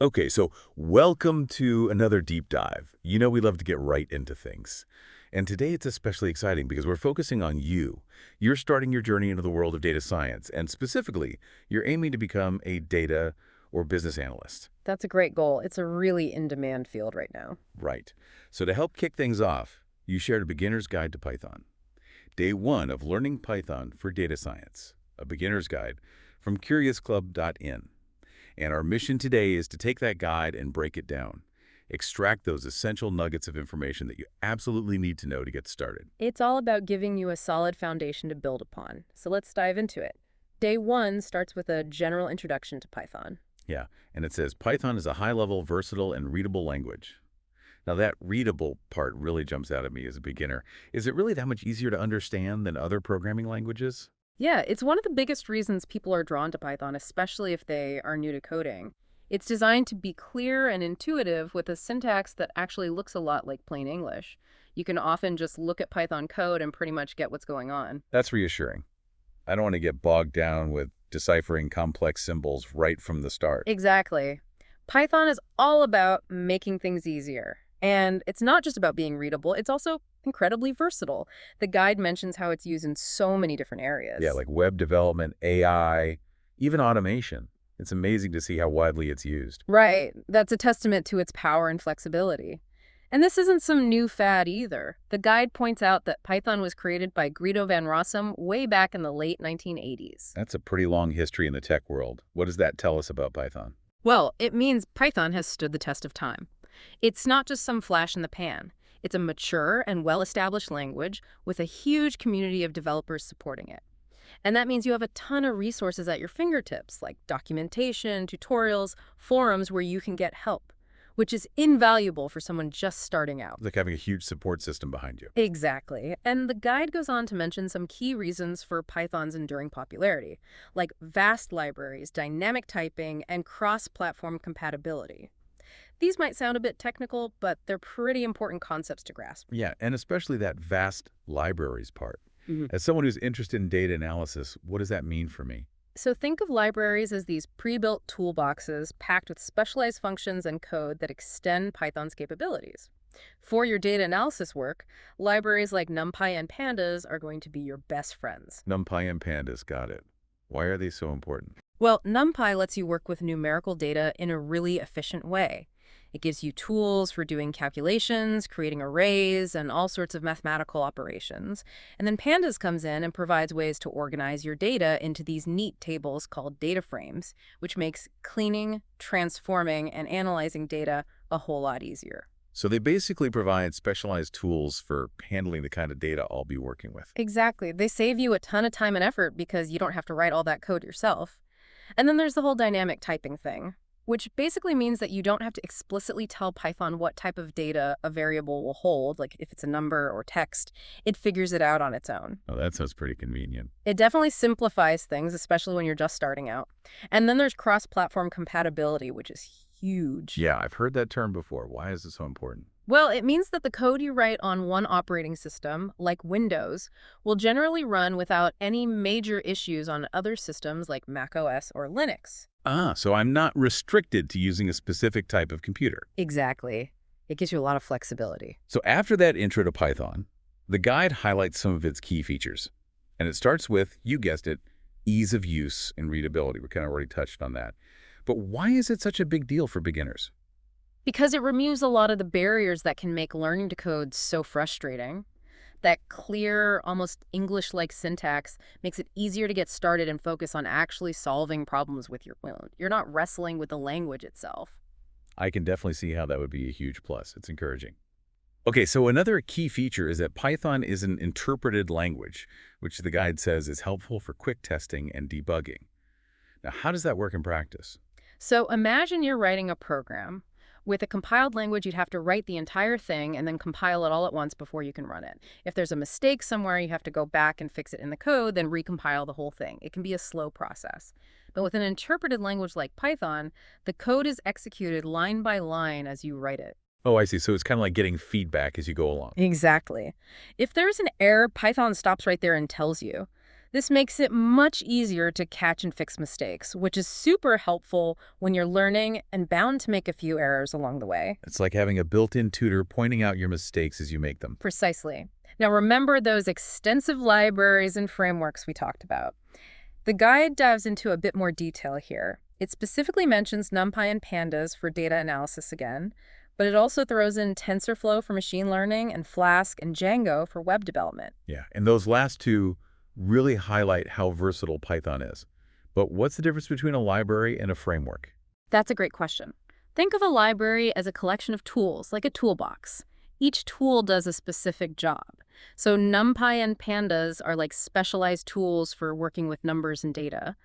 Okay, so welcome to another deep dive. You know we love to get right into things. And today it's especially exciting because we're focusing on you. You're starting your journey into the world of data science, and specifically, you're aiming to become a data or business analyst. That's a great goal. It's a really in-demand field right now. Right. So to help kick things off, you shared a beginner's guide to Python. Day one of learning Python for data science, a beginner's guide from curiousclub.in. And our mission today is to take that guide and break it down. Extract those essential nuggets of information that you absolutely need to know to get started. It's all about giving you a solid foundation to build upon. So let's dive into it. Day one starts with a general introduction to Python. Yeah, and it says Python is a high-level, versatile, and readable language. Now that readable part really jumps out at me as a beginner. Is it really that much easier to understand than other programming languages? Yeah, it's one of the biggest reasons people are drawn to Python, especially if they are new to coding. It's designed to be clear and intuitive with a syntax that actually looks a lot like plain English. You can often just look at Python code and pretty much get what's going on. That's reassuring. I don't want to get bogged down with deciphering complex symbols right from the start. Exactly. Python is all about making things easier. And it's not just about being readable, it's also incredibly versatile. The guide mentions how it's used in so many different Yeah, areas. like web development, AI, even automation. It's amazing to see how widely it's used. Right. That's a testament to its power and flexibility. And this isn't some new fad either. The guide points out that Python was created by Guido van Rossum way back in the late 1980s. That's a pretty long history in the tech world. What does that tell us about Python? Well, it means Python has stood the test of time. It's not just some flash in the pan. It's a mature and well-established language with a huge community of developers supporting it. And that means you have a ton of resources at your fingertips, like documentation, tutorials, forums where you can get help, which is invaluable for someone just starting out. Like having a huge support system behind you. Exactly. And the guide goes on to mention some key reasons for Python's enduring popularity, like vast libraries, dynamic typing, and cross-platform compatibility. These might sound a bit technical, but they're pretty important concepts to grasp. Yeah, and especially that vast libraries part. Mhm. As someone who's interested in data analysis, what does that mean for me? So think of libraries as these pre-built toolboxes packed with specialized functions and code that extend Python's capabilities. For your data analysis work, libraries like NumPy and Pandas are going to be your best friends. NumPy and Pandas, got it. Why are they so important? Well, NumPy lets you work with numerical data in a really efficient way. It gives you tools for doing calculations, creating arrays, and all sorts of mathematical operations. And then Pandas comes in and provides ways to organize your data into these neat tables called data frames, which makes cleaning, transforming, and analyzing data a whole lot easier. So they basically provide specialized tools for handling the kind of data I'll be working with. Exactly. They save you a ton of time and effort because you don't have to write all that code yourself. And then there's the whole dynamic typing thing, which basically means that you don't have to explicitly tell Python what type of data a variable will hold, like if it's a number or text. It figures it out on its own. Oh, that sounds pretty convenient. It definitely simplifies things, especially when you're just starting out. And then there's cross-platform compatibility, which is huge. Yeah, I've heard that term before. Why is it so important? Well, it means that the code you write on one operating system, like Windows, will generally run without any major issues on other systems like macOS or Linux. Ah, so I'm not restricted to using a specific type of computer. Exactly. It gives you a lot of flexibility. So after that intro to Python, the guide highlights some of its key features. And it starts with, you guessed it, ease of use and readability. We kind of already touched on that. But why is it such a big deal for beginners? Because it removes a lot of the barriers that can make learning to code so frustrating. That clear, almost English-like syntax makes it easier to get started and focus on actually solving problems with your own. You're not wrestling with the language itself. I can definitely see how that would be a huge plus. It's encouraging. Okay, so another key feature is that Python is an interpreted language, which the guide says is helpful for quick testing and debugging. Now, how does that work in practice? So imagine you're writing a program. With a compiled language, you'd have to write the entire thing and then compile it all at once before you can run it. If there's a mistake somewhere, you have to go back and fix it in the code, then recompile the whole thing. It can be a slow process. But with an interpreted language like Python, the code is executed line by line as you write it. Oh, I see. So it's kind of like getting feedback as you go along. Exactly. If there's an error, Python stops right there and tells you. This makes it much easier to catch and fix mistakes, which is super helpful when you're learning and bound to make a few errors along the way. It's like having a built-in tutor pointing out your mistakes as you make them. Precisely. Now remember those extensive libraries and frameworks we talked about. The guide dives into a bit more detail here. It specifically mentions NumPy and Pandas for data analysis again, but it also throws in TensorFlow for machine learning and Flask and Django for web development. Yeah, and those last two really highlight how versatile Python is. But what's the difference between a library and a framework? That's a great question. Think of a library as a collection of tools, like a toolbox. Each tool does a specific job. So NumPy and Pandas are like specialized tools for working with numbers and data.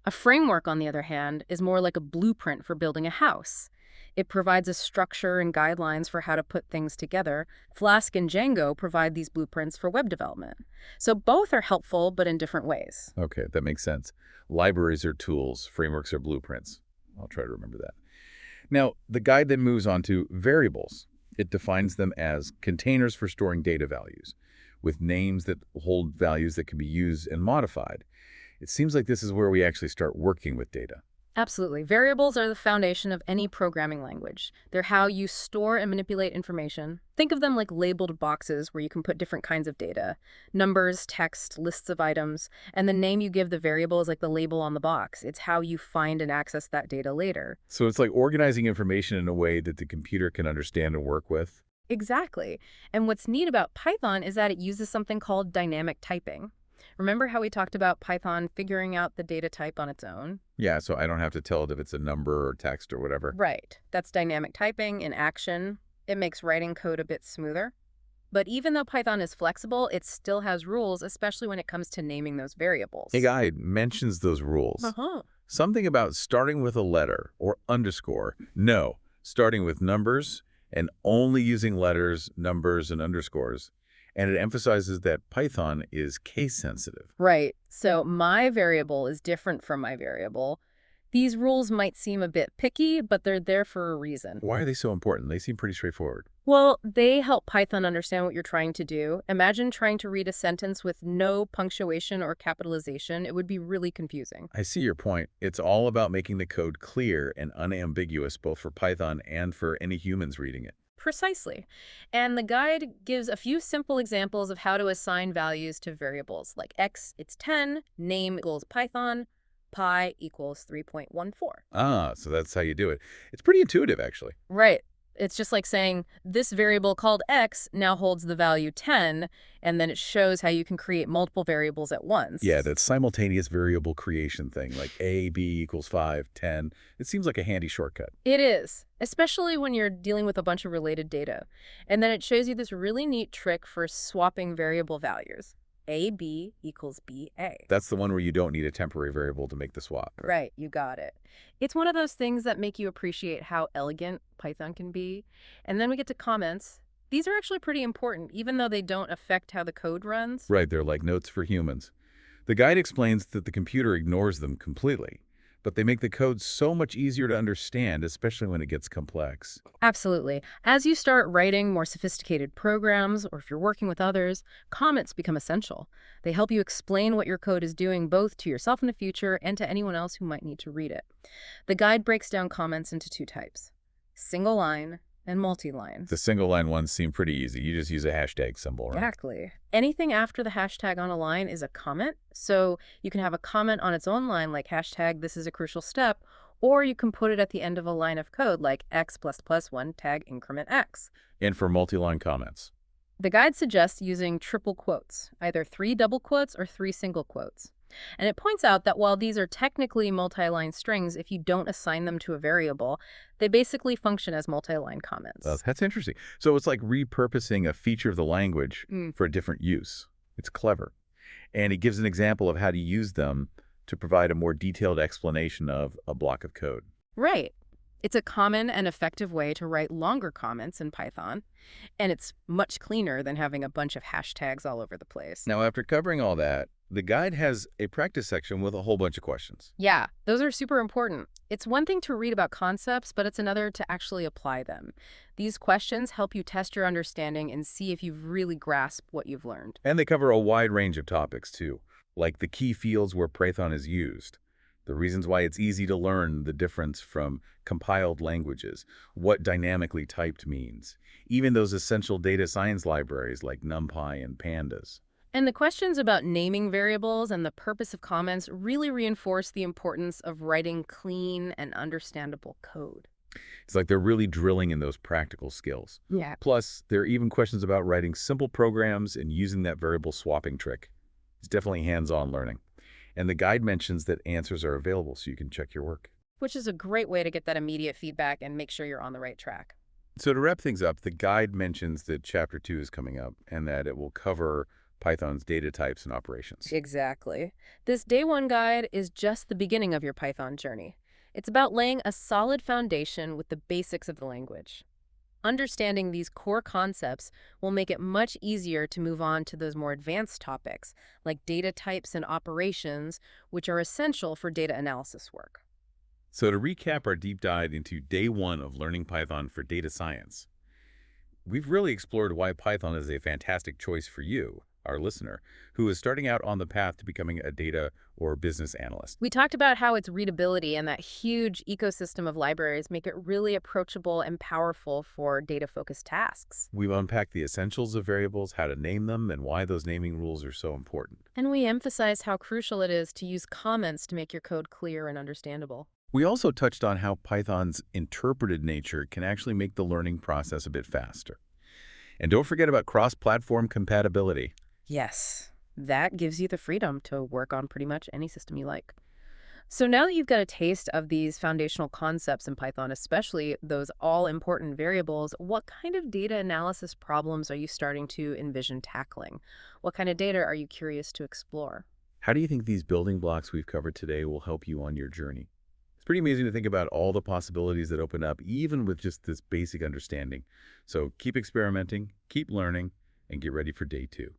A framework, on the other hand, is more like a blueprint for building a house. It provides a structure and guidelines for how to put things together. Flask and Django provide these blueprints for web development. So both are helpful, but in different ways. Okay, that makes sense. Libraries are tools, frameworks are blueprints. I'll try to remember that. Now, the guide then moves on to variables. It defines them as containers for storing data values, with names that hold values that can be used and modified. It seems like this is where we actually start working with data. Absolutely. Variables are the foundation of any programming language. They're how you store and manipulate information. Think of them like labeled boxes where you can put different kinds of data. Numbers, text, lists of items, and the name you give the variable is like the label on the box. It's how you find and access that data later. So it's like organizing information in a way that the computer can understand and work with. Exactly. And what's neat about Python is that it uses something called dynamic typing. Remember how we talked about Python figuring out the data type on its own? Yeah, so I don't have to tell it if it's a number or text or whatever. Right. That's dynamic typing in action. It makes writing code a bit smoother. But even though Python is flexible, it still has rules, especially when it comes to naming those variables. A guide mentions those rules. Something about starting with a letter or underscore. No, starting with numbers and only using letters, numbers, and underscores. And it emphasizes that Python is case-sensitive. Right. So my variable is different from my variable. These rules might seem a bit picky, but they're there for a reason. Why are they so important? They seem pretty straightforward. Well, they help Python understand what you're trying to do. Imagine trying to read a sentence with no punctuation or capitalization. It would be really confusing. I see your point. It's all about making the code clear and unambiguous, both for Python and for any humans reading it. Precisely. And the guide gives a few simple examples of how to assign values to variables, like x, it's 10, name equals Python, pi equals 3.14. Ah, so that's how you do it. It's pretty intuitive, actually. Right. It's just like saying this variable called x now holds the value 10, and then it shows how you can create multiple variables at once. Yeah, that simultaneous variable creation thing, like a, b equals 5, 10. It seems like a handy shortcut. It is, especially when you're dealing with a bunch of related data. And then it shows you this really neat trick for swapping variable values. AB equals BA. That's the one where you don't need a temporary variable to make the swap. Right, you got it. It's one of those things that make you appreciate how elegant Python can be. And then we get to comments. These are actually pretty important, even though they don't affect how the code runs. Right, they're like notes for humans. The guide explains that the computer ignores them completely, but they make the code so much easier to understand, especially when it gets complex. Absolutely. As you start writing more sophisticated programs, or if you're working with others, comments become essential. They help you explain what your code is doing both to yourself in the future and to anyone else who might need to read it. The guide breaks down comments into two types: single line and multi-line. The single line ones seem pretty easy. You just use a hashtag symbol, right? Exactly. Anything after the hashtag on a line is a comment. So you can have a comment on its own line like hashtag this is a crucial step, or you can put it at the end of a line of code like x++1 tag increment x. And for multi-line comments. The guide suggests using triple quotes, either 3 double quotes or 3 single quotes. And it points out that while these are technically multi-line strings, if you don't assign them to a variable, they basically function as multi-line comments. That's interesting. So it's like repurposing a feature of the language for a different use. It's clever. And it gives an example of how to use them to provide a more detailed explanation of a block of code. Right. It's a common and effective way to write longer comments in Python, and it's much cleaner than having a bunch of hashtags all over the place. Now, after covering all that, the guide has a practice section with a whole bunch of questions. Yeah, those are super important. It's one thing to read about concepts, but it's another to actually apply them. These questions help you test your understanding and see if you've really grasped what you've learned. And they cover a wide range of topics, too. like the key fields where Python is used, the reasons why it's easy to learn the difference from compiled languages, what dynamically typed means, even those essential data science libraries like NumPy and Pandas. And the questions about naming variables and the purpose of comments really reinforce the importance of writing clean and understandable code. It's like they're really drilling in those practical skills. Yeah. Plus, there are even questions about writing simple programs and using that variable swapping trick. It's definitely hands-on learning. And the guide mentions that answers are available so you can check your work. Which is a great way to get that immediate feedback and make sure you're on the right track. So to wrap things up, the guide mentions that Chapter 2 is coming up and that it will cover Python's data types and operations. Exactly. This Day 1 guide is just the beginning of your Python journey. It's about laying a solid foundation with the basics of the language. Understanding these core concepts will make it much easier to move on to those more advanced topics, like data types and operations, which are essential for data analysis work. So to recap our deep dive into Day 1 of learning Python for data science, we've really explored why Python is a fantastic choice for you, our listener, who is starting out on the path to becoming a data or business analyst. We talked about how its readability and that huge ecosystem of libraries make it really approachable and powerful for data-focused tasks. We've unpacked the essentials of variables, how to name them, and why those naming rules are so important. And we emphasized how crucial it is to use comments to make your code clear and understandable. We also touched on how Python's interpreted nature can actually make the learning process a bit faster. And don't forget about cross-platform compatibility. Yes, that gives you the freedom to work on pretty much any system you like. So now that you've got a taste of these foundational concepts in Python, especially those all-important variables, what kind of data analysis problems are you starting to envision tackling? What kind of data are you curious to explore? How do you think these building blocks we've covered today will help you on your journey? It's pretty amazing to think about all the possibilities that open up, even with just this basic understanding. So keep experimenting, keep learning, and get ready for Day 2.